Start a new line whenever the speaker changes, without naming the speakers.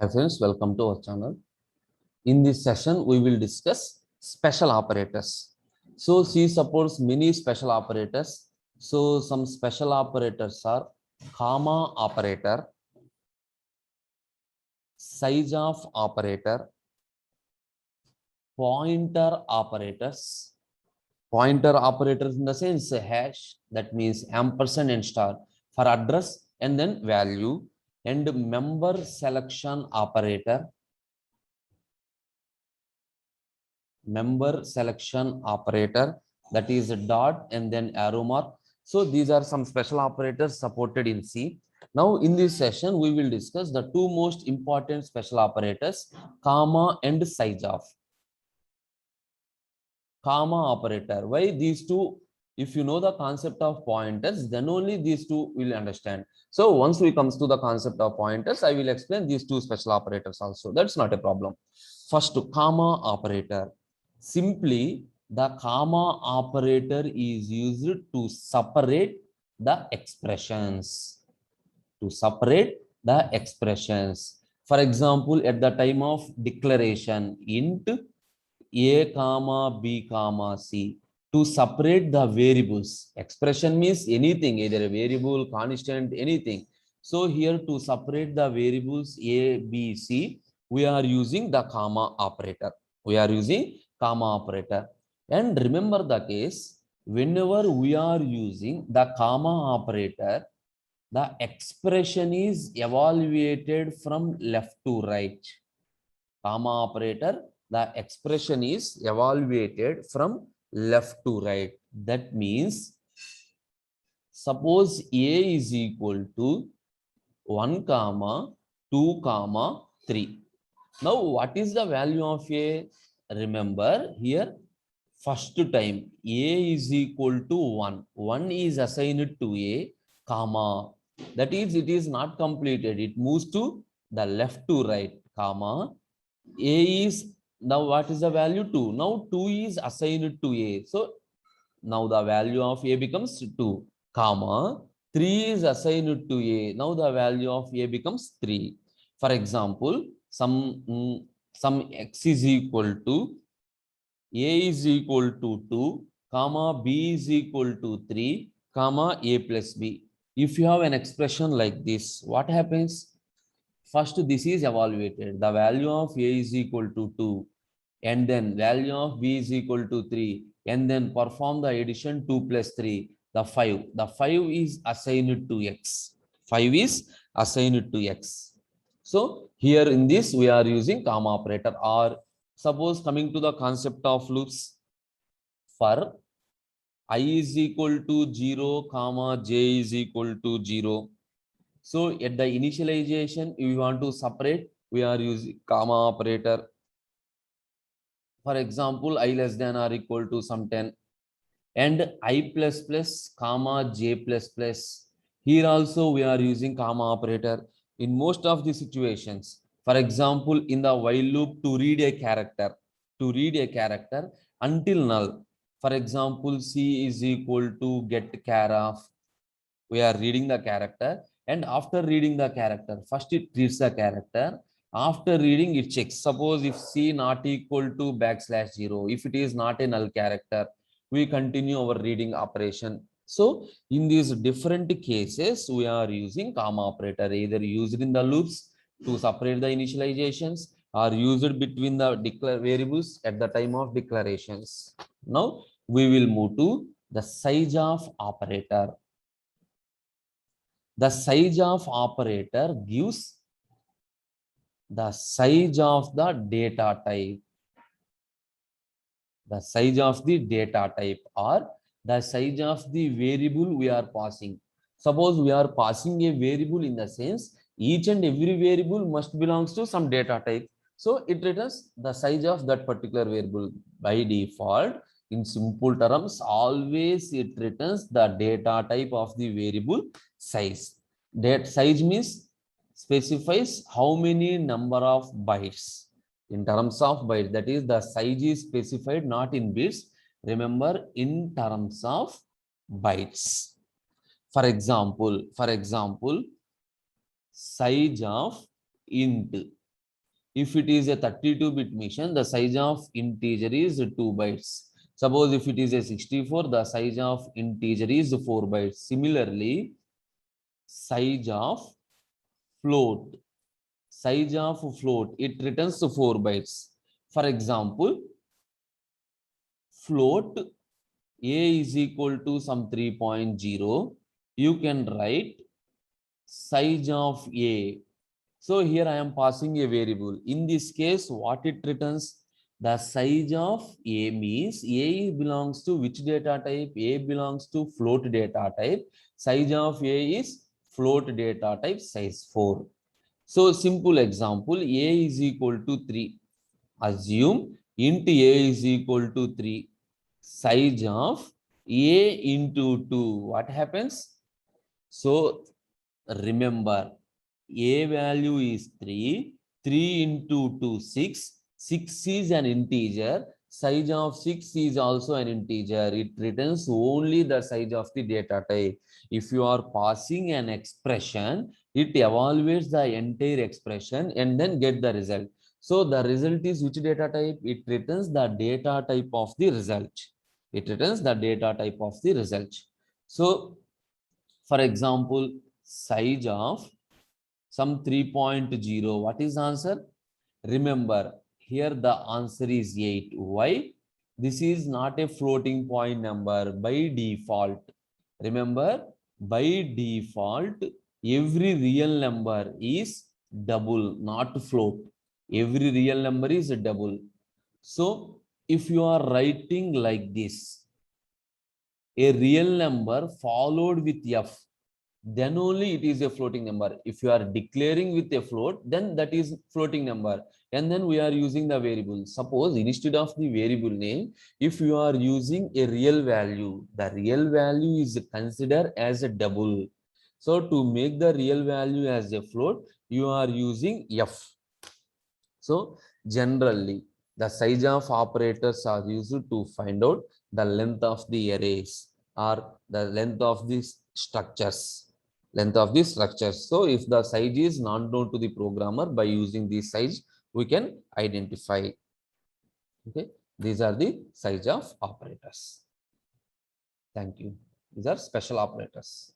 Hi friends, welcome to our channel. In this session, we will discuss special operators. So see suppose many special operators. So some special operators are comma operator, size of operator, pointer operators. Pointer operators in the sense hash, that means ampersand and star for address and then value, and member selection operator, that is a dot and then arrow mark. So these are some special operators supported in C. Now in this session we will discuss the two most important special operators, comma and size of. Comma operator, why these two? If you know the concept of pointers, then only these two will understand. So once we comes to the concept of pointers, I will explain these two special operators also. That's not a problem. First, comma operator. Simply, the comma operator is used to separate the expressions. To separate the expressions. For example, at the time of declaration, int a comma b comma c, to separate the variables. Expression means anything, either a variable, constant, anything. So here to separate the variables a, b, c, we are using the comma operator. And remember the case, whenever we are using the comma operator, the expression is evaluated from left to right. Comma operator, the expression is evaluated from left to right. That means, suppose A is equal to 1 comma 2 comma 3. Now what is the value of A? Remember here, first time A is equal to 1. 1 is assigned to A, comma. That is, it is not completed. It moves to the left to right, comma. A is, now what is the value? 2. Now 2 is assigned to A. So now the value of A becomes 2, comma. 3 is assigned to A. Now the value of A becomes 3. For example, some x is equal to A is equal to 2, comma, B is equal to 3, comma, A plus B. If you have an expression like this, what happens? First, this is evaluated. The value of A is equal to 2, and then value of B is equal to 3, and then perform the addition 2 plus 3, the 5. The 5 is assigned to X. 5 is assigned to X. So here in this, we are using comma operator. Or suppose coming to the concept of loops, for I is equal to 0, comma, J is equal to 0. So at the initialization, we want to separate, we are using comma operator. For example, I less than or equal to some 10, and I plus plus, comma, J plus plus. Here also we are using comma operator in most of the situations. For example, in the while loop, to read a character until null. For example, C is equal to get char of, we are reading the character, and after reading the character, first it reads the character, after reading it checks. Suppose if C not equal to \0, if it is not a null character, we continue our reading operation. So in these different cases, we are using comma operator, either used in the loops to separate the initializations, or used between the declare variables at the time of declarations. Now we will move to the size of operator. The size of operator gives the size of the data type. The size of the data type, or the size of the variable we are passing. Suppose we are passing a variable, in the sense each and every variable must belongs to some data type. So it returns the size of that particular variable. By default, in simple terms, always it returns the data type of the variable size. That size means specifies how many number of bytes. In terms of bytes, that is, the size is specified not in bits. Remember, in terms of bytes. For example, size of int. If it is a 32-bit machine, the size of integer is 2 bytes. Suppose if it is a 64, the size of integer is 4 bytes. Similarly, size of float, it returns 4 bytes. For example, float a is equal to some 3.0. You can write size of a. So here I am passing a variable. In this case, what it returns? The size of a means a belongs to which data type? A belongs to float data type. Size of a is float data type size 4. So simple example, a is equal to 3. Assume int a is equal to 3. Size of a into 2. What happens? So remember, a value is 3. 3 into 2, 6. 6 is an integer. Size of 6 is also an integer. It returns only the size of the data type. If you are passing an expression, it evaluates the entire expression and then get the result. So the result is which data type? It returns the data type of the result. It returns the data type of the result. So, for example, size of some 3.0. What is the answer? Remember, here the answer is 8. Why? This is not a floating point number by default. Remember, by default, every real number is double, not float. Every real number is a double. So, if you are writing like this, a real number followed with f, then only it is a floating number. If you are declaring with a float, then that is floating number. And then we are using the variable. Suppose instead of the variable name, if you are using a real value, the real value is considered as a double. So to make the real value as a float, you are using f. So generally, the size of operators are used to find out the length of the arrays or the length of these structures. So if the size is not known to the programmer, by using this size, we can identify. Okay, these are the size of operators. Thank you. These are special operators.